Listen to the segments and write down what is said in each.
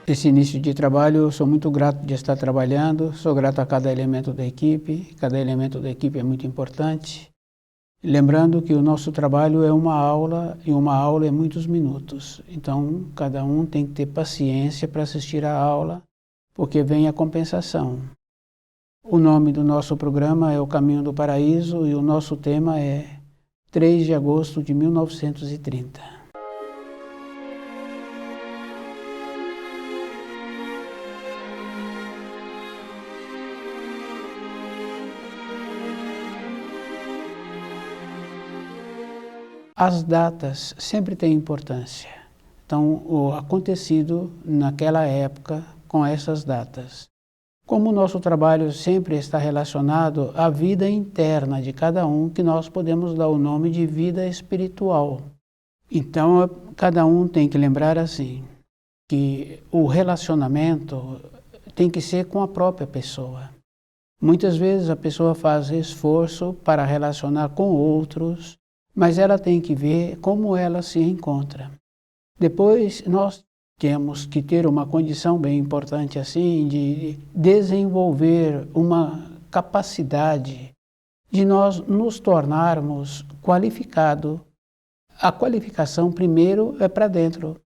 Esse início de trabalho, eu sou muito grato de estar trabalhando, sou grato a cada elemento da equipe é muito importante. Lembrando que o nosso trabalho é uma aula, e uma aula é muitos minutos. Então, cada um tem que ter paciência para assistir a aula, porque vem a compensação. O nome do nosso programa é O Caminho do Paraíso e o nosso tema é 3 de agosto de 1930. As datas sempre têm importância. Então, o acontecido naquela época com essas datas. Como o nosso trabalho sempre está relacionado à vida interna de cada um, que nós podemos dar o nome de vida espiritual. Então, cada um tem que lembrar assim, que o relacionamento tem que ser com a própria pessoa. Muitas vezes a pessoa faz esforço para relacionar com outros, mas ela tem que ver como ela se encontra. Depois, nós temos que ter uma condição bem importante assim, de desenvolver uma capacidade de nós nos tornarmos qualificados. A qualificação primeiro é para dentro,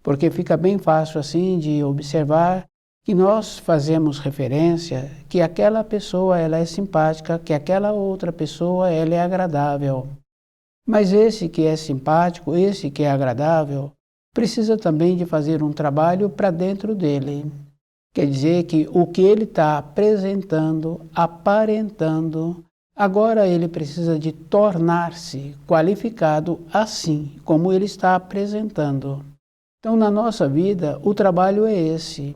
porque fica bem fácil assim de observar que nós fazemos referência que aquela pessoa ela é simpática, que aquela outra pessoa ela é agradável. Mas esse que é simpático, esse que é agradável, precisa também de fazer um trabalho para dentro dele. Quer dizer que o que ele está apresentando, aparentando, agora ele precisa de tornar-se qualificado assim, como ele está apresentando. Então, na nossa vida, o trabalho é esse.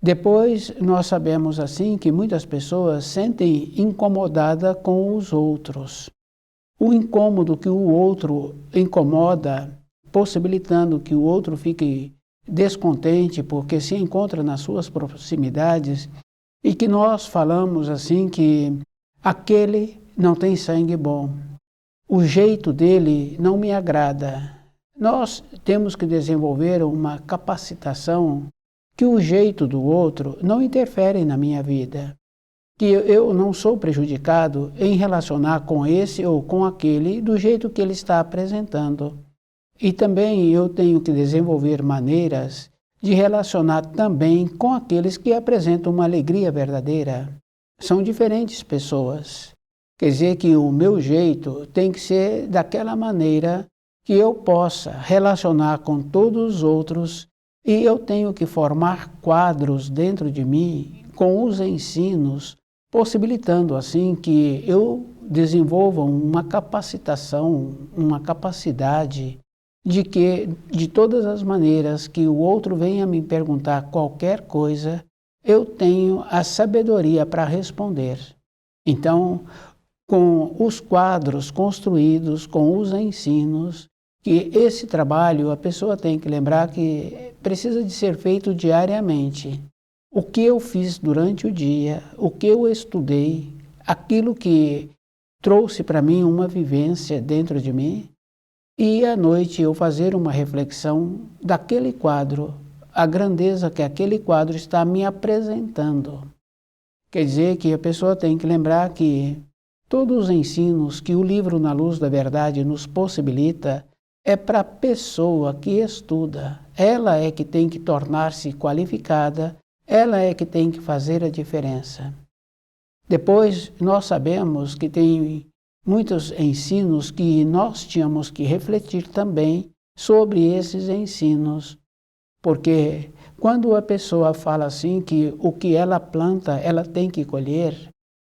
Depois, nós sabemos assim que muitas pessoas sentem incomodada com os outros. O incômodo que o outro incomoda, possibilitando que o outro fique descontente porque se encontra nas suas proximidades, e que nós falamos assim que aquele não tem sangue bom, o jeito dele não me agrada. Nós temos que desenvolver uma capacitação que o jeito do outro não interfere na minha vida. Que eu não sou prejudicado em relacionar com esse ou com aquele do jeito que ele está apresentando. E também eu tenho que desenvolver maneiras de relacionar também com aqueles que apresentam uma alegria verdadeira. São diferentes pessoas. Quer dizer que o meu jeito tem que ser daquela maneira que eu possa relacionar com todos os outros e eu tenho que formar quadros dentro de mim com os ensinos, possibilitando assim que eu desenvolva uma capacitação, uma capacidade de que, de todas as maneiras que o outro venha me perguntar qualquer coisa, eu tenho a sabedoria para responder. Então, com os quadros construídos, com os ensinos, que esse trabalho a pessoa tem que lembrar que precisa de ser feito diariamente. O que eu fiz durante o dia, o que eu estudei, aquilo que trouxe para mim uma vivência dentro de mim, e à noite eu fazer uma reflexão daquele quadro, a grandeza que aquele quadro está me apresentando. Quer dizer que a pessoa tem que lembrar que todos os ensinos que o livro Na Luz da Verdade nos possibilita é para a pessoa que estuda. Ela é que tem que tornar-se qualificada, ela é que tem que fazer a diferença. Depois, nós sabemos que tem muitos ensinos que nós tínhamos que refletir também sobre esses ensinos. Porque quando a pessoa fala assim que o que ela planta, ela tem que colher,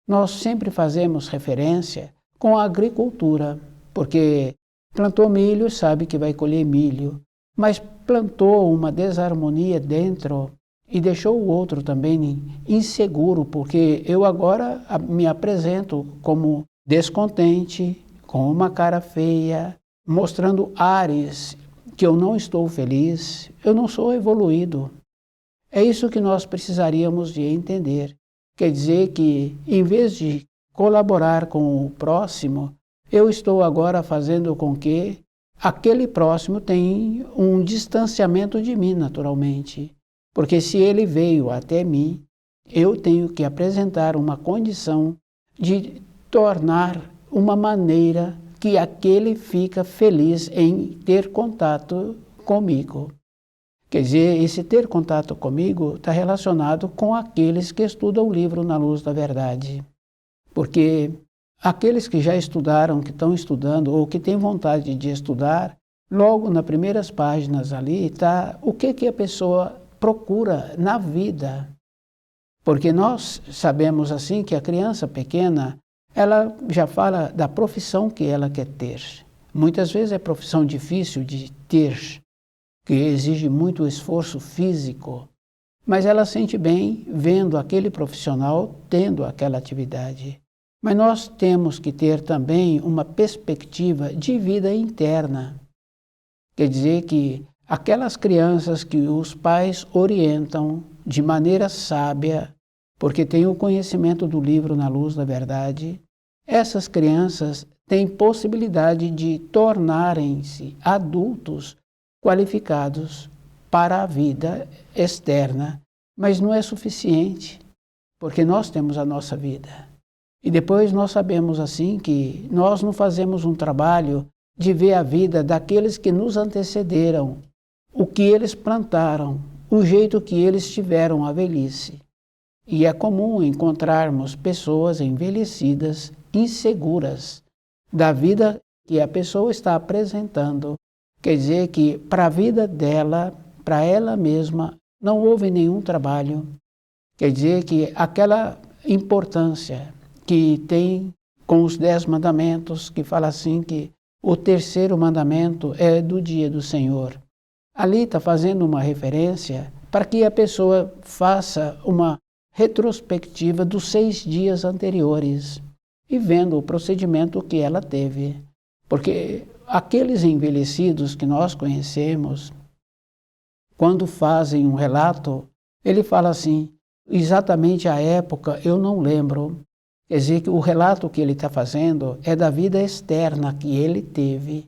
nós sempre fazemos referência com a agricultura. Porque plantou milho, sabe que vai colher milho. Mas plantou uma desarmonia dentro e deixou o outro também inseguro, porque eu agora me apresento como descontente, com uma cara feia, mostrando ares que eu não estou feliz, eu não sou evoluído. É isso que nós precisaríamos de entender. Quer dizer que, em vez de colaborar com o próximo, eu estou agora fazendo com que aquele próximo tenha um distanciamento de mim, naturalmente. Porque se ele veio até mim, eu tenho que apresentar uma condição de tornar uma maneira que aquele fica feliz em ter contato comigo. Quer dizer, esse ter contato comigo está relacionado com aqueles que estudam o livro Na Luz da Verdade. Porque aqueles que já estudaram, que estão estudando ou que têm vontade de estudar, logo nas primeiras páginas ali está o que a pessoa procura na vida. Porque nós sabemos assim que a criança pequena, ela já fala da profissão que ela quer ter. Muitas vezes é profissão difícil de ter, que exige muito esforço físico, mas ela sente bem vendo aquele profissional tendo aquela atividade. Mas nós temos que ter também uma perspectiva de vida interna. Quer dizer que aquelas crianças que os pais orientam de maneira sábia, porque têm o conhecimento do livro Na Luz da Verdade, essas crianças têm possibilidade de tornarem-se adultos qualificados para a vida externa, mas não é suficiente, porque nós temos a nossa vida. E depois nós sabemos assim que nós não fazemos um trabalho de ver a vida daqueles que nos antecederam, o que eles plantaram, o jeito que eles tiveram a velhice. E é comum encontrarmos pessoas envelhecidas, inseguras da vida que a pessoa está apresentando. Quer dizer que para a vida dela, para ela mesma, não houve nenhum trabalho. Quer dizer que aquela importância que tem com os 10 mandamentos, que fala assim que o terceiro mandamento é do dia do Senhor. Ali está fazendo uma referência para que a pessoa faça uma retrospectiva dos 6 dias anteriores e vendo o procedimento que ela teve. Porque aqueles envelhecidos que nós conhecemos, quando fazem um relato, ele fala assim, exatamente a época eu não lembro. Quer dizer que o relato que ele está fazendo é da vida externa que ele teve.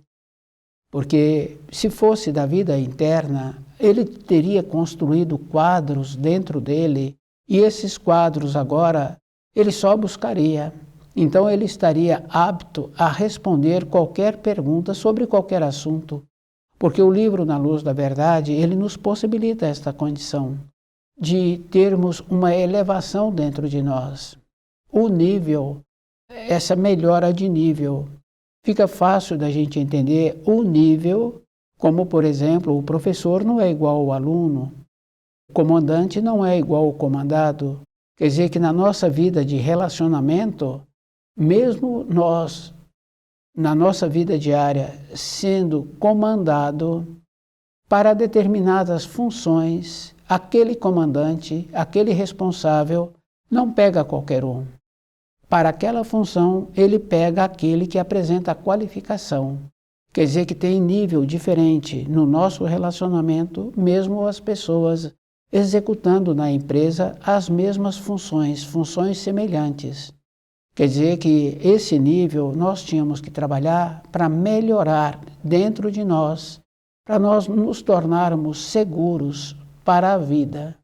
Porque se fosse da vida interna, ele teria construído quadros dentro dele e esses quadros agora ele só buscaria. Então ele estaria apto a responder qualquer pergunta sobre qualquer assunto, porque o livro Na Luz da Verdade, ele nos possibilita esta condição de termos uma elevação dentro de nós. O nível, essa melhora de nível, fica fácil da gente entender o nível, como por exemplo, o professor não é igual ao aluno, o comandante não é igual ao comandado. Quer dizer que na nossa vida de relacionamento, mesmo nós, na nossa vida diária, sendo comandado para determinadas funções, aquele comandante, aquele responsável, não pega qualquer um. Para aquela função, ele pega aquele que apresenta a qualificação. Quer dizer que tem nível diferente no nosso relacionamento, mesmo as pessoas executando na empresa as mesmas funções, funções semelhantes. Quer dizer que esse nível nós tínhamos que trabalhar para melhorar dentro de nós, para nós nos tornarmos seguros para a vida.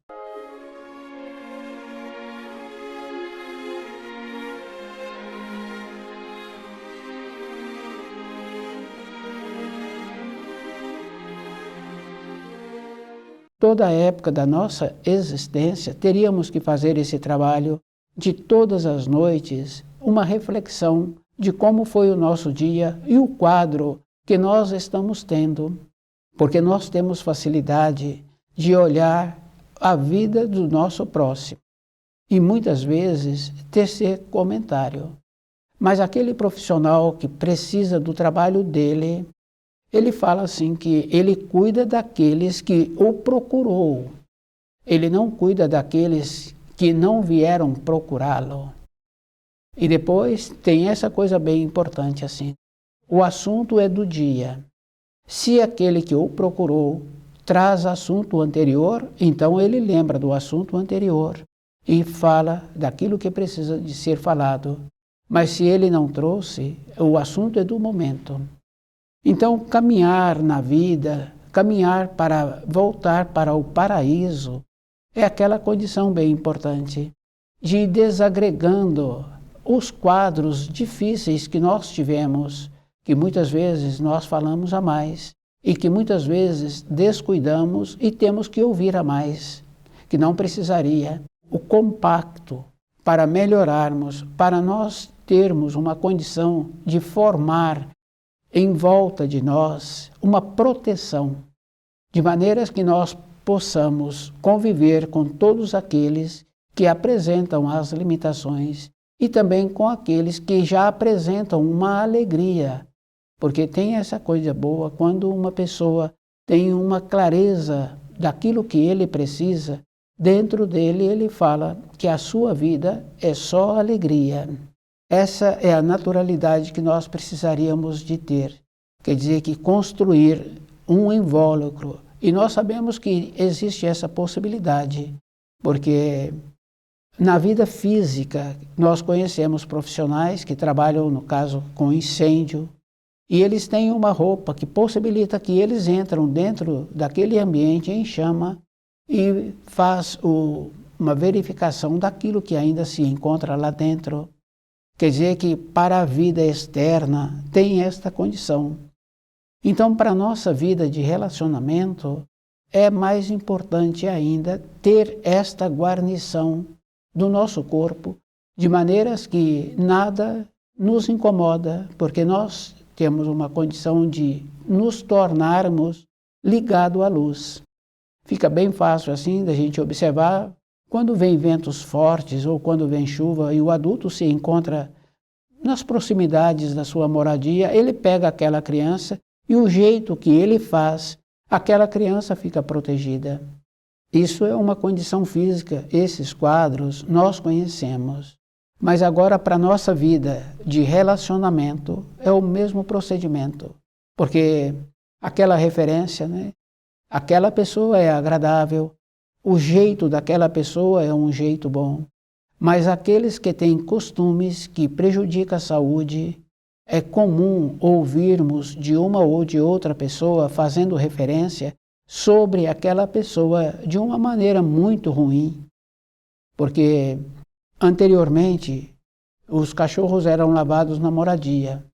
Toda a época da nossa existência teríamos que fazer esse trabalho de todas as noites, uma reflexão de como foi o nosso dia e o quadro que nós estamos tendo, porque nós temos facilidade de olhar a vida do nosso próximo e muitas vezes tecer comentário. Mas aquele profissional que precisa do trabalho dele, ele fala assim que ele cuida daqueles que o procurou. Ele não cuida daqueles que não vieram procurá-lo. E depois tem essa coisa bem importante assim. O assunto é do dia. Se aquele que o procurou traz assunto anterior, então ele lembra do assunto anterior e fala daquilo que precisa de ser falado. Mas se ele não trouxe, o assunto é do momento. Então, caminhar na vida, caminhar para voltar para o paraíso, é aquela condição bem importante de ir desagregando os quadros difíceis que nós tivemos, que muitas vezes nós falamos a mais e que muitas vezes descuidamos e temos que ouvir a mais, que não precisaria. O compacto para melhorarmos, para nós termos uma condição de formar em volta de nós uma proteção, de maneiras que nós possamos conviver com todos aqueles que apresentam as limitações e também com aqueles que já apresentam uma alegria, porque tem essa coisa boa quando uma pessoa tem uma clareza daquilo que ele precisa. Dentro dele ele fala que a sua vida é só alegria. Essa é a naturalidade que nós precisaríamos de ter. Quer dizer que construir um invólucro. E nós sabemos que existe essa possibilidade, porque na vida física nós conhecemos profissionais que trabalham, no caso, com incêndio, e eles têm uma roupa que possibilita que eles entram dentro daquele ambiente em chama e faz uma verificação daquilo que ainda se encontra lá dentro. Quer dizer que para a vida externa tem esta condição. Então, para a nossa vida de relacionamento, é mais importante ainda ter esta guarnição do nosso corpo, de maneiras que nada nos incomoda, porque nós temos uma condição de nos tornarmos ligados à luz. Fica bem fácil assim da gente observar quando vem ventos fortes ou quando vem chuva e o adulto se encontra nas proximidades da sua moradia, ele pega aquela criança e o jeito que ele faz, aquela criança fica protegida. Isso é uma condição física, esses quadros nós conhecemos. Mas agora para a nossa vida de relacionamento é o mesmo procedimento, porque aquela referência, né? Aquela pessoa é agradável, o jeito daquela pessoa é um jeito bom, mas aqueles que têm costumes que prejudicam a saúde, é comum ouvirmos de uma ou de outra pessoa fazendo referência sobre aquela pessoa de uma maneira muito ruim, porque anteriormente os cachorros eram lavados na moradia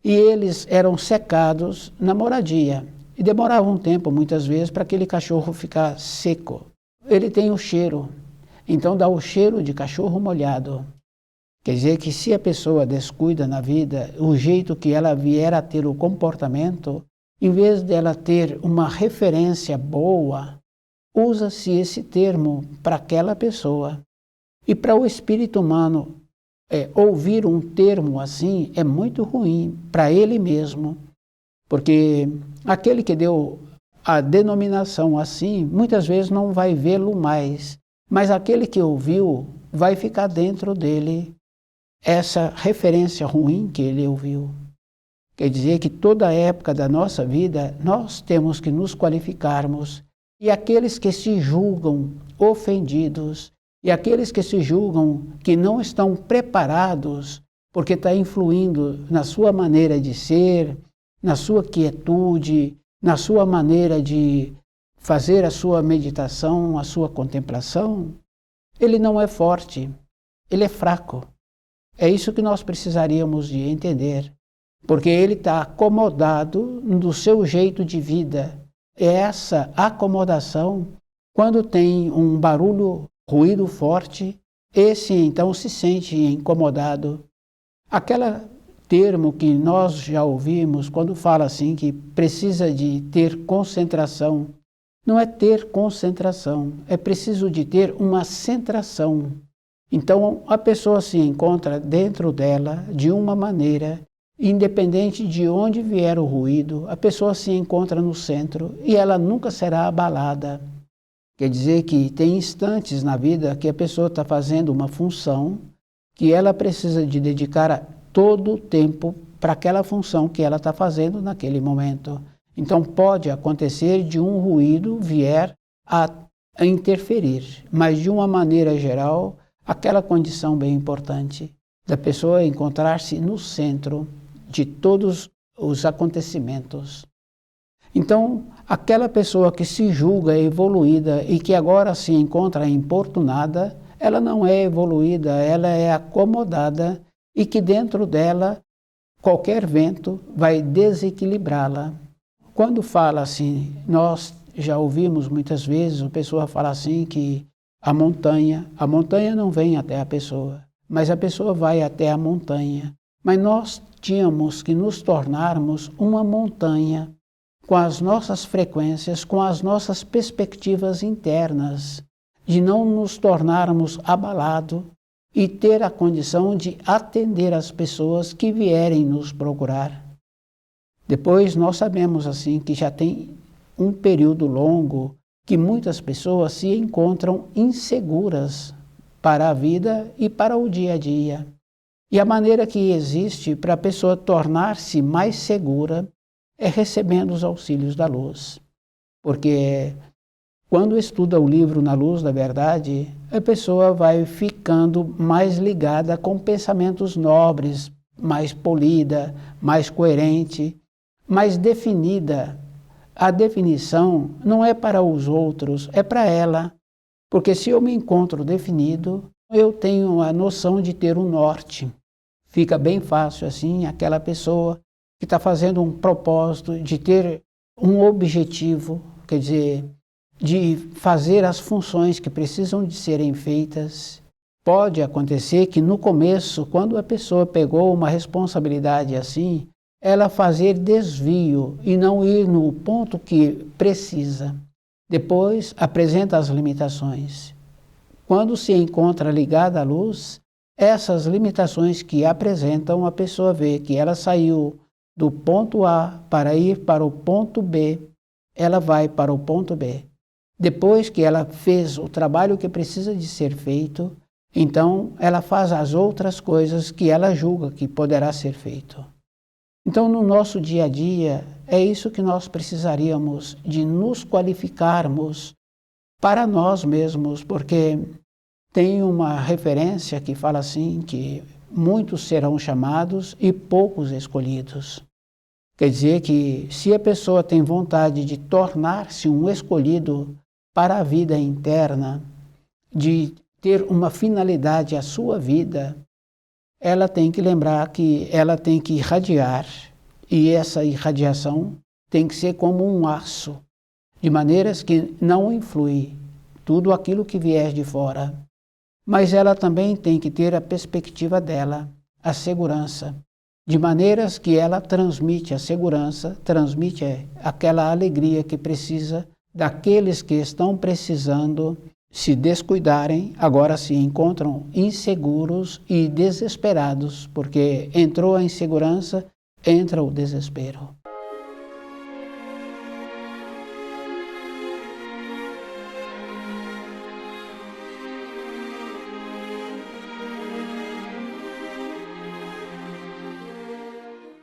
e eles eram secados na moradia. E demorava um tempo, muitas vezes, para aquele cachorro ficar seco. Ele tem o cheiro, então dá o cheiro de cachorro molhado. Quer dizer que se a pessoa descuida na vida, o jeito que ela vier a ter o comportamento, em vez dela ter uma referência boa, usa-se esse termo para aquela pessoa. E para o espírito humano, ouvir um termo assim é muito ruim para ele mesmo. Porque aquele que deu a denominação assim, muitas vezes não vai vê-lo mais. Mas aquele que ouviu, vai ficar dentro dele essa referência ruim que ele ouviu. Quer dizer que toda a época da nossa vida, nós temos que nos qualificarmos. E aqueles que se julgam ofendidos, e aqueles que se julgam que não estão preparados, porque está influindo na sua maneira de ser, na sua quietude, na sua maneira de fazer a sua meditação, a sua contemplação, ele não é forte, ele é fraco. É isso que nós precisaríamos de entender, porque ele está acomodado no seu jeito de vida. É essa acomodação, quando tem um barulho, ruído forte, esse então se sente incomodado. Aquela termo que nós já ouvimos quando fala assim que precisa de ter concentração. Não é ter concentração, é preciso de ter uma centração. Então a pessoa se encontra dentro dela de uma maneira, independente de onde vier o ruído, a pessoa se encontra no centro e ela nunca será abalada. Quer dizer que tem instantes na vida que a pessoa está fazendo uma função que ela precisa de dedicar todo o tempo para aquela função que ela está fazendo naquele momento. Então pode acontecer de um ruído vier a interferir, mas de uma maneira geral, aquela condição bem importante da pessoa encontrar-se no centro de todos os acontecimentos. Então, aquela pessoa que se julga evoluída e que agora se encontra importunada, ela não é evoluída, ela é acomodada e que dentro dela qualquer vento vai desequilibrá-la. Quando fala assim, nós já ouvimos muitas vezes a pessoa falar assim que a montanha não vem até a pessoa, mas a pessoa vai até a montanha. Mas nós tínhamos que nos tornarmos uma montanha com as nossas frequências, com as nossas perspectivas internas, de não nos tornarmos abalados e ter a condição de atender as pessoas que vierem nos procurar. Depois nós sabemos assim que já tem um período longo que muitas pessoas se encontram inseguras para a vida e para o dia a dia. E a maneira que existe para a pessoa tornar-se mais segura é recebendo os auxílios da luz. Porque quando estuda o livro Na Luz da Verdade, a pessoa vai ficando mais ligada com pensamentos nobres, mais polida, mais coerente, mais definida. A definição não é para os outros, é para ela. Porque se eu me encontro definido, eu tenho a noção de ter um norte. Fica bem fácil assim, aquela pessoa que está fazendo um propósito de ter um objetivo, quer dizer, de fazer as funções que precisam de serem feitas. Pode acontecer que no começo, quando a pessoa pegou uma responsabilidade assim, ela fazer desvio e não ir no ponto que precisa. Depois apresenta as limitações. Quando se encontra ligada à luz, essas limitações que apresentam, a pessoa vê que ela saiu do ponto A para ir para o ponto B, ela vai para o ponto B. Depois que ela fez o trabalho que precisa de ser feito, então ela faz as outras coisas que ela julga que poderá ser feito. Então, no nosso dia a dia, é isso que nós precisaríamos de nos qualificarmos para nós mesmos, porque tem uma referência que fala assim que muitos serão chamados e poucos escolhidos. Quer dizer que se a pessoa tem vontade de tornar-se um escolhido para a vida interna, de ter uma finalidade à sua vida, ela tem que lembrar que ela tem que irradiar, e essa irradiação tem que ser como um aço, de maneiras que não influi tudo aquilo que vier de fora. Mas ela também tem que ter a perspectiva dela, a segurança, de maneiras que ela transmite a segurança, transmite aquela alegria que precisa daqueles que estão precisando. Se descuidarem, agora se encontram inseguros e desesperados, porque entrou a insegurança, entra o desespero.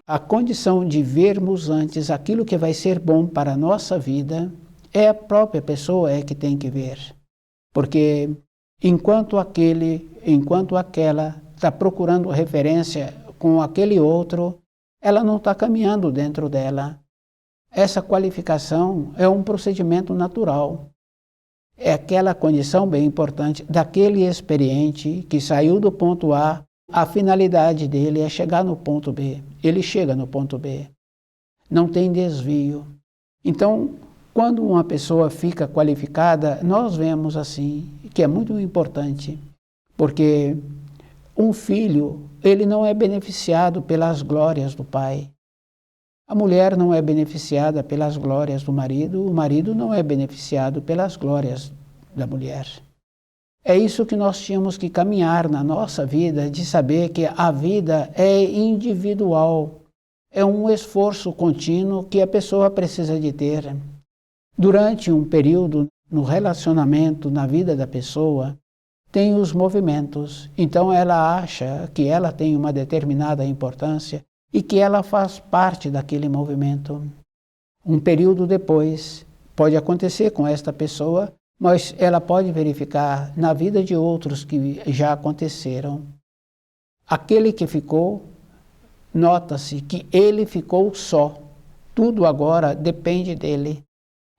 A condição de vermos antes aquilo que vai ser bom para a nossa vida, é a própria pessoa que tem que ver. Porque enquanto aquela está procurando referência com aquele outro, ela não está caminhando dentro dela. Essa qualificação é um procedimento natural. É aquela condição bem importante daquele experiente que saiu do ponto A, a finalidade dele é chegar no ponto B. Ele chega no ponto B. Não tem desvio. Então, quando uma pessoa fica qualificada, nós vemos assim, que é muito importante, porque um filho, ele não é beneficiado pelas glórias do pai. A mulher não é beneficiada pelas glórias do marido, o marido não é beneficiado pelas glórias da mulher. É isso que nós tínhamos que caminhar na nossa vida, de saber que a vida é individual, é um esforço contínuo que a pessoa precisa de ter. Durante um período no relacionamento, na vida da pessoa, tem os movimentos. Então ela acha que ela tem uma determinada importância e que ela faz parte daquele movimento. Um período depois, pode acontecer com esta pessoa, mas ela pode verificar na vida de outros que já aconteceram. Aquele que ficou, nota-se que ele ficou só. tudo agora depende dele.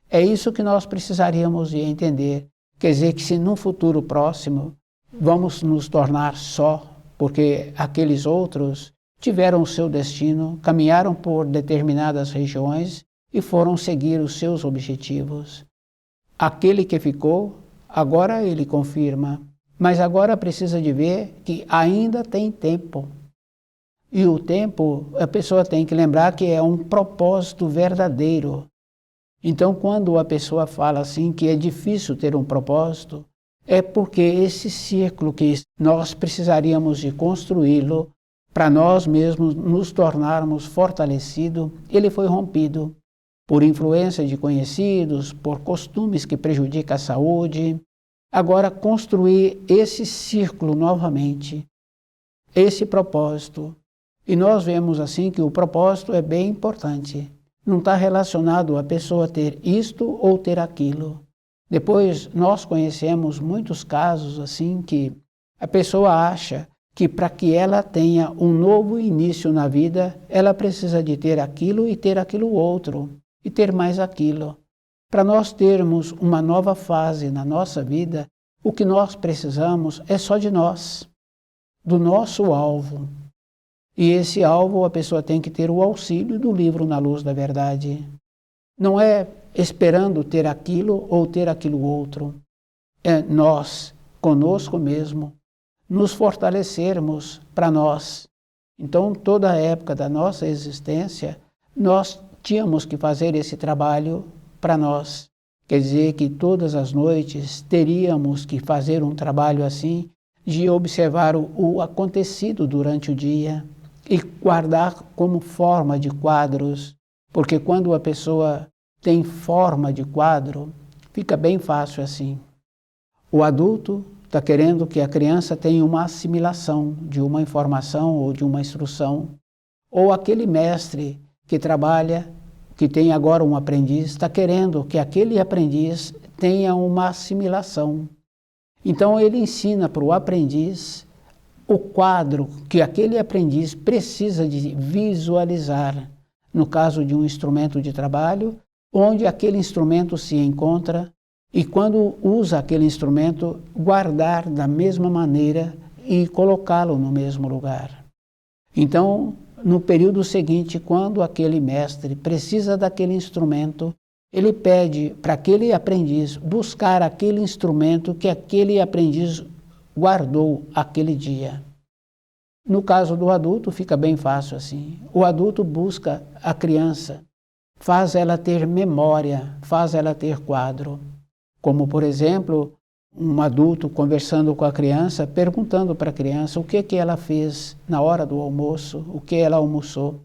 É isso que nós precisaríamos de entender. Quer dizer que se num futuro próximo vamos nos tornar só, porque aqueles outros tiveram o seu destino, caminharam por determinadas regiões e foram seguir os seus objetivos. Aquele que ficou, agora ele confirma, mas agora precisa de ver que ainda tem tempo. E o tempo, a pessoa tem que lembrar que é um propósito verdadeiro. Então, quando a pessoa fala assim que é difícil ter um propósito, é porque esse círculo que nós precisaríamos de construí-lo para nós mesmos nos tornarmos fortalecidos, ele foi rompido por influência de conhecidos, por costumes que prejudicam a saúde. Agora, construir esse círculo novamente, esse propósito. E nós vemos assim que o propósito é bem importante. Não está relacionado a pessoa ter isto ou ter aquilo. Depois, nós conhecemos muitos casos assim que a pessoa acha que para que ela tenha um novo início na vida, ela precisa de ter aquilo e ter aquilo outro, e ter mais aquilo. Para nós termos uma nova fase na nossa vida, o que nós precisamos é só de nós, do nosso alvo. E esse alvo a pessoa tem que ter o auxílio do livro Na Luz da Verdade. Não é esperando ter aquilo ou ter aquilo outro. É nós, conosco mesmo, nos fortalecermos para nós. Então, toda a época da nossa existência, nós tínhamos que fazer esse trabalho para nós. Quer dizer que todas as noites teríamos que fazer um trabalho assim, de observar o acontecido durante o dia e guardar como forma de quadros, porque quando a pessoa tem forma de quadro, fica bem fácil assim. O adulto está querendo que a criança tenha uma assimilação de uma informação ou de uma instrução, ou aquele mestre que trabalha, que tem agora um aprendiz, está querendo que aquele aprendiz tenha uma assimilação. Então ele ensina para o aprendiz o quadro que aquele aprendiz precisa de visualizar, no caso de um instrumento de trabalho, onde aquele instrumento se encontra e quando usa aquele instrumento, guardar da mesma maneira e colocá-lo no mesmo lugar. Então, no período seguinte, quando aquele mestre precisa daquele instrumento, ele pede para aquele aprendiz buscar aquele instrumento que aquele aprendiz guardou aquele dia. No caso do adulto, fica bem fácil assim. O adulto busca a criança, faz ela ter memória, faz ela ter quadro. Como, por exemplo, um adulto conversando com a criança, perguntando para a criança o que ela fez na hora do almoço, o que ela almoçou.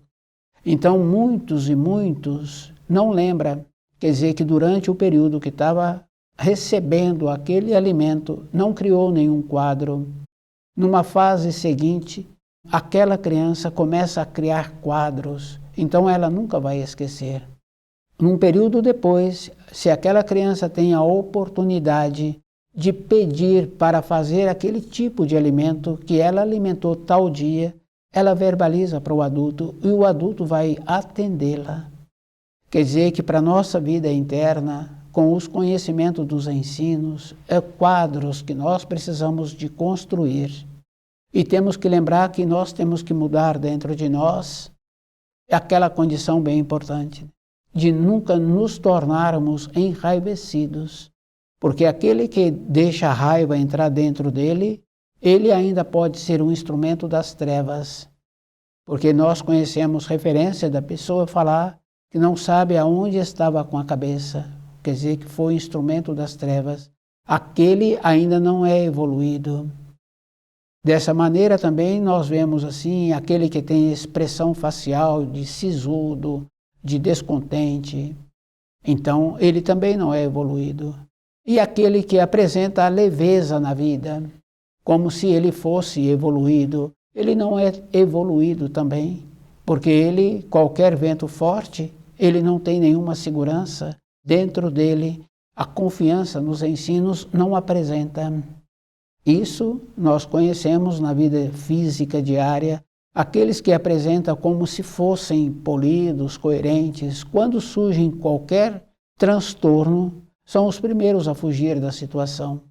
Então, muitos e muitos não lembram, quer dizer que durante o período que estava recebendo aquele alimento, não criou nenhum quadro. Numa fase seguinte, aquela criança começa a criar quadros, então ela nunca vai esquecer. Num período depois, se aquela criança tem a oportunidade de pedir para fazer aquele tipo de alimento que ela alimentou tal dia, ela verbaliza para o adulto e o adulto vai atendê-la. Quer dizer que para a nossa vida interna, com os conhecimentos dos ensinos, é quadros que nós precisamos de construir. E temos que lembrar que nós temos que mudar dentro de nós aquela condição bem importante, de nunca nos tornarmos enraivecidos. Porque aquele que deixa a raiva entrar dentro dele, ele ainda pode ser um instrumento das trevas. Porque nós conhecemos referência da pessoa falar que não sabe aonde estava com a cabeça, quer dizer que foi instrumento das trevas. Aquele ainda não é evoluído. Dessa maneira também nós vemos assim, aquele que tem expressão facial de sisudo, de descontente, então ele também não é evoluído. E aquele que apresenta a leveza na vida, como se ele fosse evoluído, ele não é evoluído também, porque ele, qualquer vento forte, ele não tem nenhuma segurança dentro dele, a confiança nos ensinos não apresenta. Isso nós conhecemos na vida física diária, Aqueles que apresentam como se fossem polidos, coerentes, quando surge qualquer transtorno, são os primeiros a fugir da situação.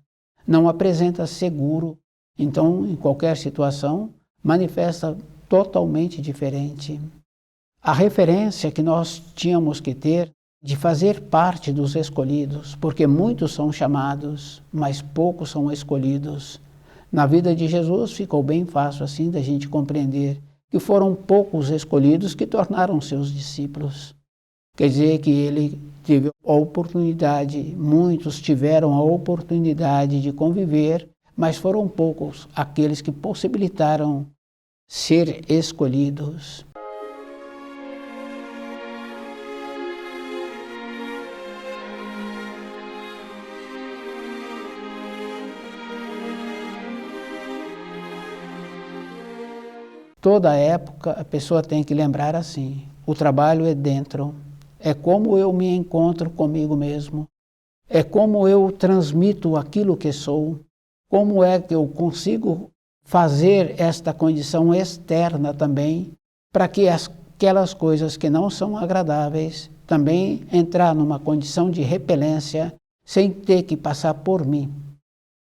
Não apresenta seguro, então, em qualquer situação, manifesta totalmente diferente. A referência que nós tínhamos que ter de fazer parte dos escolhidos, porque muitos são chamados, mas poucos são escolhidos. Na vida de Jesus ficou bem fácil assim da gente compreender que foram poucos escolhidos que tornaram seus discípulos. Quer dizer que ele teve a oportunidade, muitos tiveram a oportunidade de conviver, mas foram poucos aqueles que possibilitaram ser escolhidos. Toda época a pessoa tem que lembrar assim, o trabalho é dentro, é como eu me encontro comigo mesmo, é como eu transmito aquilo que sou, como é que eu consigo fazer esta condição externa também, para que aquelas coisas que não são agradáveis também entrar numa condição de repelência sem ter que passar por mim.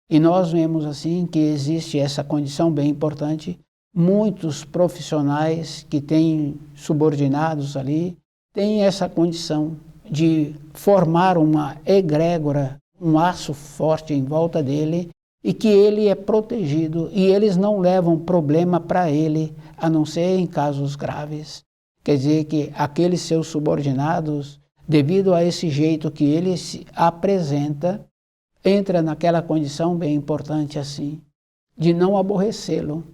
E nós vemos assim que existe essa condição bem importante. Muitos profissionais que têm subordinados ali têm essa condição de formar uma egrégora, um laço forte em volta dele e que ele é protegido e eles não levam problema para ele, a não ser em casos graves. Quer dizer que aqueles seus subordinados, devido a esse jeito que ele se apresenta, entra naquela condição bem importante assim, de não aborrecê-lo.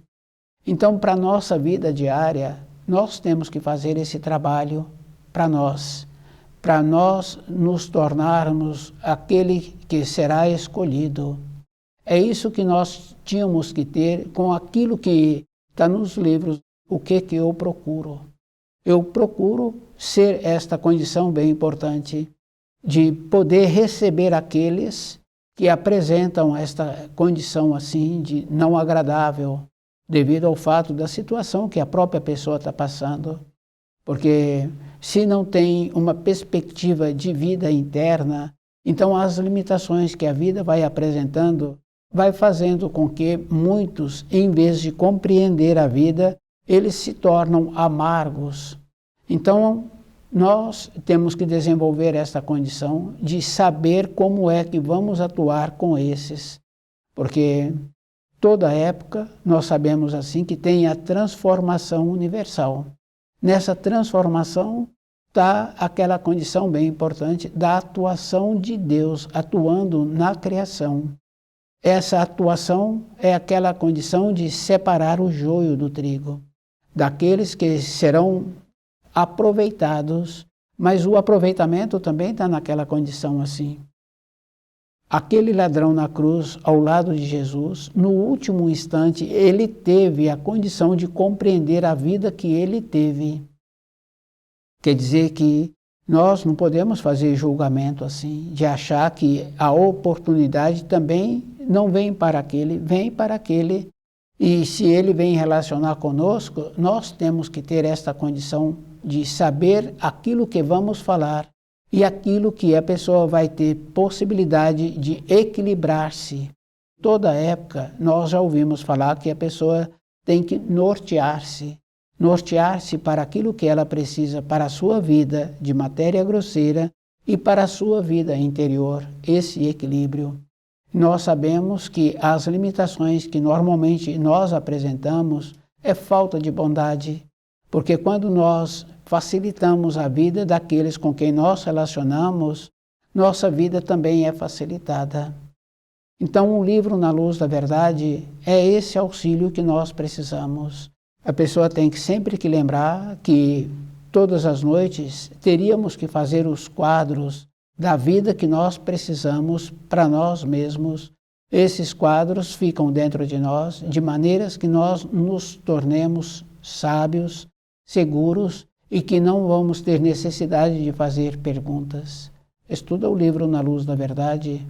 Então, para a nossa vida diária, nós temos que fazer esse trabalho para nós nos tornarmos aquele que será escolhido. É isso que nós tínhamos que ter com aquilo que está nos livros, o que eu procuro. Eu procuro ser esta condição bem importante de poder receber aqueles que apresentam esta condição assim de não agradável, devido ao fato da situação que a própria pessoa está passando. Porque se não tem uma perspectiva de vida interna, então as limitações que a vida vai apresentando vai fazendo com que muitos, em vez de compreender a vida, eles se tornam amargos. Então, nós temos que desenvolver essa condição de saber como é que vamos atuar com esses, porque toda época, nós sabemos assim que tem a transformação universal. Nessa transformação está aquela condição bem importante da atuação de Deus atuando na criação. Essa atuação é aquela condição de separar o joio do trigo, daqueles que serão aproveitados, mas o aproveitamento também está naquela condição assim. Aquele ladrão na cruz, ao lado de Jesus, no último instante, ele teve a condição de compreender a vida que ele teve. Quer dizer que nós não podemos fazer julgamento assim, de achar que a oportunidade também não vem para aquele, vem para aquele. E se ele vem relacionar conosco, nós temos que ter esta condição de saber aquilo que vamos falar, e aquilo que a pessoa vai ter possibilidade de equilibrar-se. Toda época nós já ouvimos falar que a pessoa tem que nortear-se para aquilo que ela precisa para a sua vida de matéria grosseira e para a sua vida interior, esse equilíbrio. Nós sabemos que as limitações que normalmente nós apresentamos é falta de bondade, porque quando nós facilitamos a vida daqueles com quem nós relacionamos, nossa vida também é facilitada. Então, o livro Na Luz da Verdade é esse auxílio que nós precisamos. A pessoa tem que sempre que lembrar que todas as noites teríamos que fazer os quadros da vida que nós precisamos para nós mesmos. Esses quadros ficam dentro de nós de maneiras que nós nos tornemos sábios, seguros e que não vamos ter necessidade de fazer perguntas. Estuda o livro Na Luz da Verdade.